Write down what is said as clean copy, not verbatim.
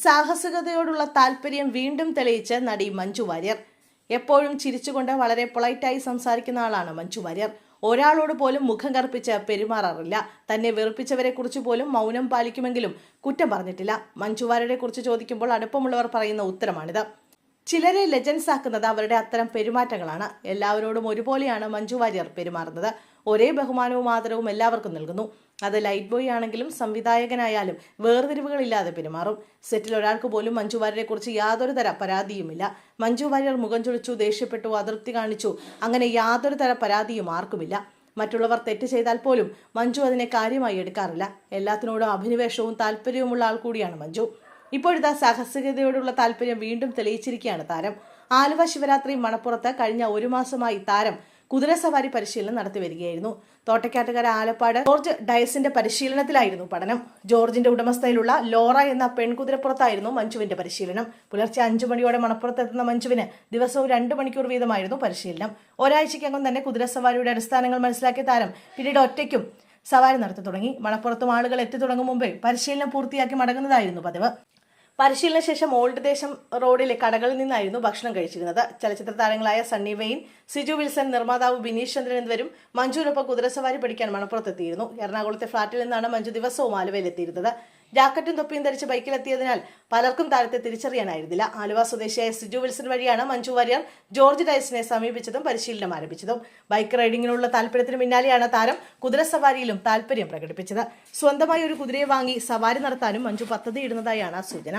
സാഹസികതയോടുള്ള താല്പര്യം വീണ്ടും തെളിയിച്ച് നടി മഞ്ജു വാര്യർ. എപ്പോഴും ചിരിച്ചുകൊണ്ട് വളരെ പൊളൈറ്റായി സംസാരിക്കുന്ന ആളാണ് മഞ്ജു വാര്യർ. ഒരാളോട് പോലും മുഖം കറുപ്പിച്ച് പെരുമാറാറില്ല. തന്നെ വെറുപ്പിച്ചവരെ കുറിച്ച് പോലും മൗനം പാലിക്കുമെങ്കിലും കുറ്റം പറഞ്ഞിട്ടില്ല. മഞ്ജു വാര്യരെ കുറിച്ച് ചോദിക്കുമ്പോൾ അടുപ്പമുള്ളവർ പറയുന്ന ഉത്തരമാണിത്. ചിലരെ ലെജൻസ് ആക്കുന്നത് അവരുടെ അത്തരം പെരുമാറ്റങ്ങളാണ്. എല്ലാവരോടും ഒരുപോലെയാണ് മഞ്ജു വാര്യർ പെരുമാറുന്നത്. ഒരേ ബഹുമാനവും ആദരവും എല്ലാവർക്കും നൽകുന്നു. അത് ലൈറ്റ് ബോയ് ആണെങ്കിലും സംവിധായകനായാലും വേർതിരിവുകളില്ലാതെ പെരുമാറും. സെറ്റിൽ ഒരാൾക്ക് പോലും മഞ്ജു വാര്യരെ കുറിച്ച് യാതൊരു തര പരാതിയുമില്ല. മഞ്ജു വാര്യർ മുഖം ചുളിച്ചു, ദേഷ്യപ്പെട്ടു, അതൃപ്തി കാണിച്ചു, അങ്ങനെ യാതൊരു തര പരാതിയും ആർക്കുമില്ല. മറ്റുള്ളവർ തെറ്റ് ചെയ്താൽ പോലും മഞ്ജു അതിനെ കാര്യമായി എടുക്കാറില്ല. എല്ലാത്തിനോടും അഭിനിവേശവും താല്പര്യവുമുള്ള ആൾ കൂടിയാണ് മഞ്ജു. ഇപ്പോഴത്തെ സാഹസികതയോടുള്ള താല്പര്യം വീണ്ടും തെളിയിച്ചിരിക്കുകയാണ് താരം. ആലുവ ശിവരാത്രി മണപ്പുറത്ത് കഴിഞ്ഞ ഒരു മാസമായി താരം കുതിരസവാരി പരിശീലനം നടത്തി വരികയായിരുന്നു. തോട്ടക്കാട്ടുകര ആലപ്പാട് ജോർജ് ഡയസിന്റെ പരിശീലനത്തിലായിരുന്നു പഠനം. ജോർജിന്റെ ഉടമസ്ഥയിലുള്ള ലോറ എന്ന പെൺകുതിരപ്പുറത്തായിരുന്നു മഞ്ജുവിന്റെ പരിശീലനം. പുലർച്ചെ 5 മണിയോടെ മണപ്പുറത്തെത്തുന്ന മഞ്ജുവിന് ദിവസവും 2 മണിക്കൂർ വീതമായിരുന്നു പരിശീലനം. ഒരാഴ്ചയ്ക്കകം തന്നെ കുതിരസവാരിയുടെ അടിസ്ഥാനങ്ങൾ മനസ്സിലാക്കിയ താരം പിന്നീട് ഒറ്റയ്ക്കും സവാരി നടത്തി തുടങ്ങി. മണപ്പുറത്തും ആളുകൾ എത്തി തുടങ്ങും മുമ്പേ പരിശീലനം പൂർത്തിയാക്കി മടങ്ങുന്നതായിരുന്നു പതിവ്. പരിശീലന ശേഷം ഓൾഡ് ദേശം റോഡിലെ കടകളിൽ നിന്നായിരുന്നു ഭക്ഷണം കഴിച്ചിരുന്നത്. ചലച്ചിത്ര താരങ്ങളായ സണ്ണി വെയിൻ, സിജു വിൽസൺ, നിർമ്മാതാവ് ബിനീഷ് ചന്ദ്രൻ എന്നിവരും മഞ്ജുവിനൊപ്പം കുതിരസവാരി പഠിക്കാൻ മണപ്പുറത്തെത്തിയിരുന്നു. എറണാകുളത്തെ ഫ്ളാറ്റിൽ നിന്നാണ് മഞ്ജു ദിവസവും ആലുവയിലെത്തിയിരുന്നത്. ജാക്കറ്റും തൊപ്പിയും ധരിച്ച് ബൈക്കിലെത്തിയതിനാൽ പലർക്കും താരത്തെ തിരിച്ചറിയാനായിരുന്നില്ല. ആലുവ സ്വദേശിയായ സിജു വിൽസൺ വഴിയാണ് മഞ്ജു വാര്യർ ജോർജ് ഡയസിനെ സമീപിച്ചതും പരിശീലനം ആരംഭിച്ചതും. ബൈക്ക് റൈഡിങ്ങിനുള്ള താല്പര്യത്തിന് പിന്നാലെയാണ് താരം കുതിരസവാരിയിലും താല്പര്യം പ്രകടിപ്പിച്ചത്. സ്വന്തമായി ഒരു കുതിരയെ വാങ്ങി സവാരി നടത്താനും മഞ്ജു പദ്ധതിയിടുന്നതായാണ് സൂചന.